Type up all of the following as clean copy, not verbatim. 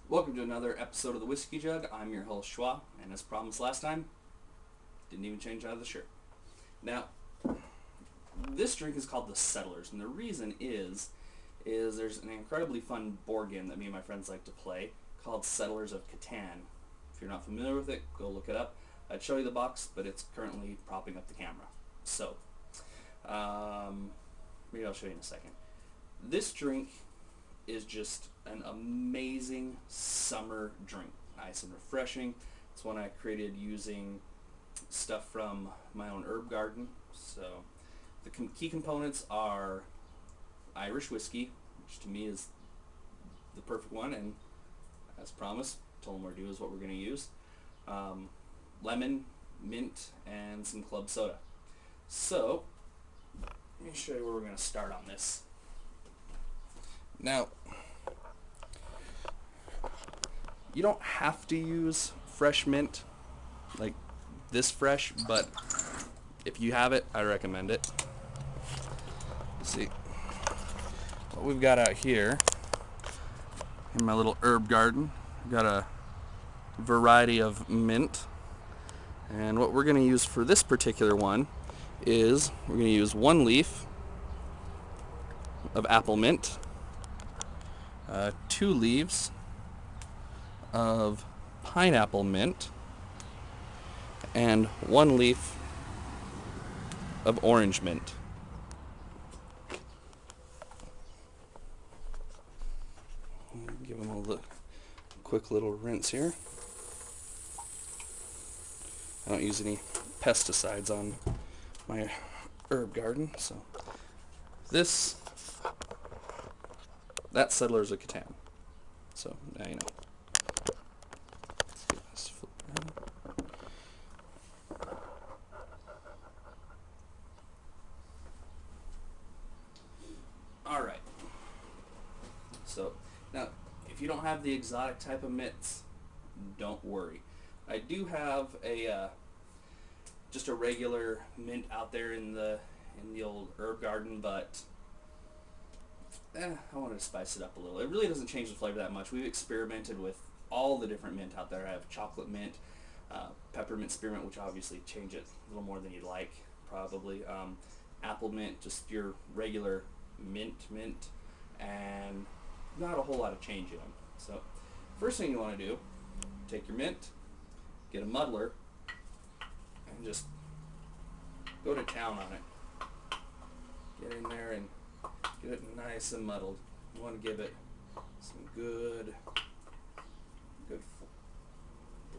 Welcome to another episode of the Whiskey Jug. I'm your host Schwa, and as promised last time, didn't even change out of the shirt. Now, this drink is called the Settlers, and the reason is there's an incredibly fun board game that me and my friends like to play called Settlers of Catan. If you're not familiar with it, go look it up. I'd show you the box, but it's currently propping up the camera. So, maybe I'll show you in a second. This drink is just an amazing summer drink. Nice and refreshing. It's one I created using stuff from my own herb garden. So the key components are Irish whiskey, which to me is the perfect one, and as promised, Tullamore Dew is what we're going to use. Lemon, mint, and some club soda. So let me show you where we're going to start on this. Now, you don't have to use fresh mint, like this fresh, but if you have it, I recommend it. Let's see what we've got out here in my little herb garden. We've got a variety of mint, and what we're going to use for this particular one is we're going to use 1 leaf of apple mint, 2 leaves of pineapple mint, and 1 leaf of orange mint. Give them a quick little rinse here. I don't use any pesticides on my herb garden, so that's Settlers of Catan. So now you know. Let's get this flipped around. All right. So now, if you don't have the exotic type of mints, don't worry. I do have a just a regular mint out there in the old herb garden, but I wanted to spice it up a little. It really doesn't change the flavor that much. We've experimented with all the different mint out there. I have chocolate mint, peppermint spearmint, which obviously change it a little more than you'd like, probably. Apple mint, just your regular mint, and not a whole lot of change in them. So, first thing you want to do, take your mint, get a muddler, and just go to town on it. Get in there and get it nice and muddled. You want to give it some good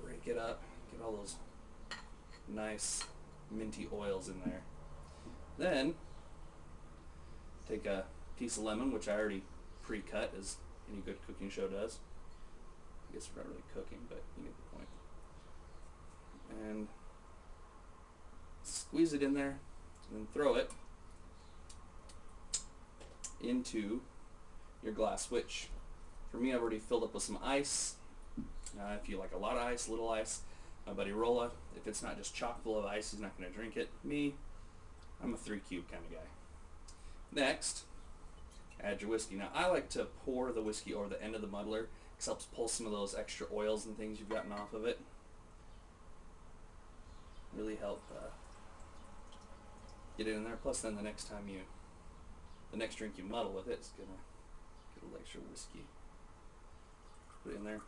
break it up. Get all those nice minty oils in there. Then take a piece of lemon, which I already pre-cut, as any good cooking show does. I guess we're not really cooking, but you get the point. And squeeze it in there, and then throw it into your glass, which for me I've already filled up with some ice. If you like a lot of ice, little ice, my buddy Rolla, if it's not just chock full of ice, he's not going to drink it. Me, I'm a 3-cube kind of guy. Next, add your whiskey. Now I like to pour the whiskey over the end of the muddler, because it helps pull some of those extra oils and things you've gotten off of it. Really help get it in there. Plus then the next drink you muddle with it, it's going to get a little extra whiskey. Put it in there.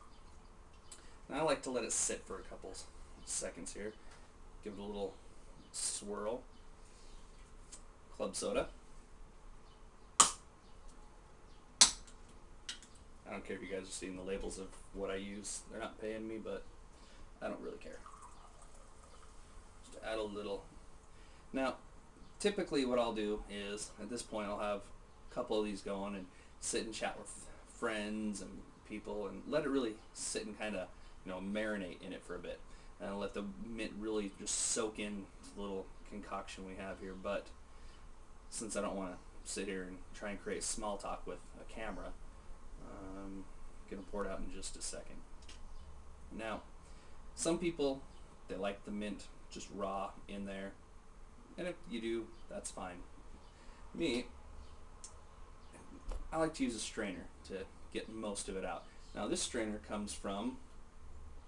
And I like to let it sit for a couple seconds here. Give it a little swirl. Club soda. I don't care if you guys are seeing the labels of what I use. They're not paying me, but I don't really care. Just add a little. Now, typically what I'll do is, at this point, I'll have a couple of these going and sit and chat with friends and people and let it really sit and kind of, marinate in it for a bit. And let the mint really just soak in the little concoction we have here. But since I don't want to sit here and try and create small talk with a camera, I'm going to pour it out in just a second. Now, some people, they like the mint just raw in there. And if you do, that's fine. Me, I like to use a strainer to get most of it out. Now this strainer comes from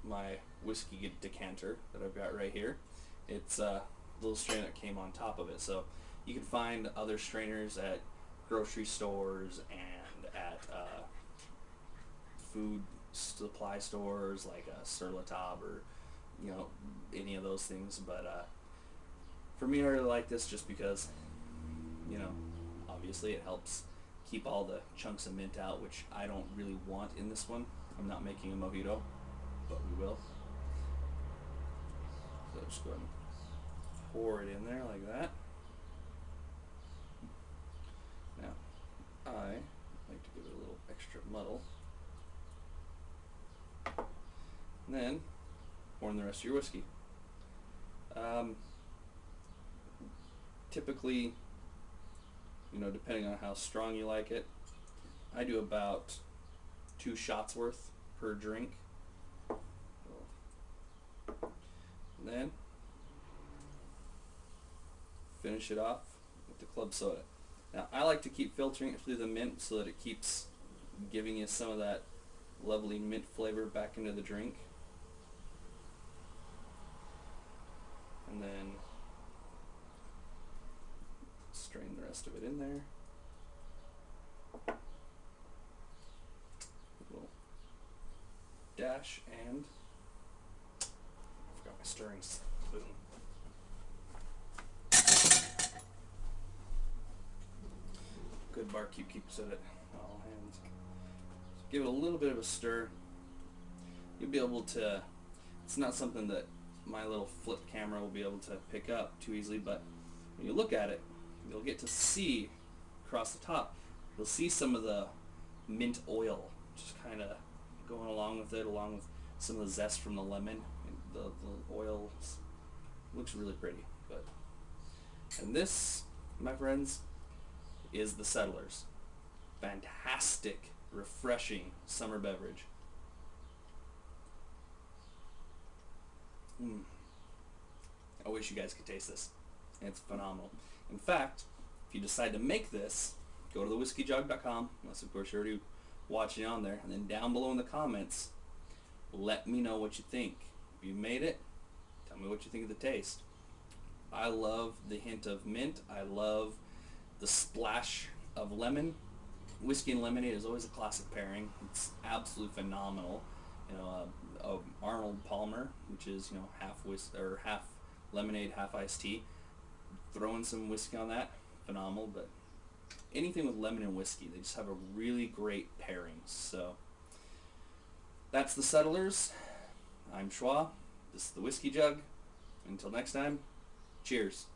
my whiskey decanter that I've got right here. It's a little strainer that came on top of it. So you can find other strainers at grocery stores and at food supply stores like Sur La Table or any of those things. But for me, I really like this just because obviously it helps keep all the chunks of mint out, which I don't really want in this one. I'm not making a mojito, but we will. So just go ahead and pour it in there like that. Now, I like to give it a little extra muddle. And then pour in the rest of your whiskey. Typically, depending on how strong you like it, I do about 2 shots worth per drink. And then finish it off with the club soda. Now I like to keep filtering it through the mint so that it keeps giving you some of that lovely mint flavor back into the drink. And then strain the rest of it in there. A little dash, and I forgot my stirring spoon. Good barkeep keeps it at all hands. So give it a little bit of a stir. You'll be able to, it's not something that my little flip camera will be able to pick up too easily, but when you look at it, you'll get to see across the top, you'll see some of the mint oil just kind of going along with it, along with some of the zest from the lemon. And the oil looks really pretty. And this, my friends, is the Settlers. Fantastic, refreshing summer beverage. I wish you guys could taste this. It's phenomenal. In fact, if you decide to make this, go to thewhiskeyjug.com, unless of course you're already watching on there, and then down below in the comments, let me know what you think. If you made it, tell me what you think of the taste. I love the hint of mint. I love the splash of lemon. Whiskey and lemonade is always a classic pairing. It's absolutely phenomenal. Arnold Palmer, which is half lemonade, half iced tea. Throwing some whiskey on that, phenomenal. But anything with lemon and whiskey, they just have a really great pairing. So that's the Settlers. I'm Schwa. This is the Whiskey Jug. Until next time, cheers.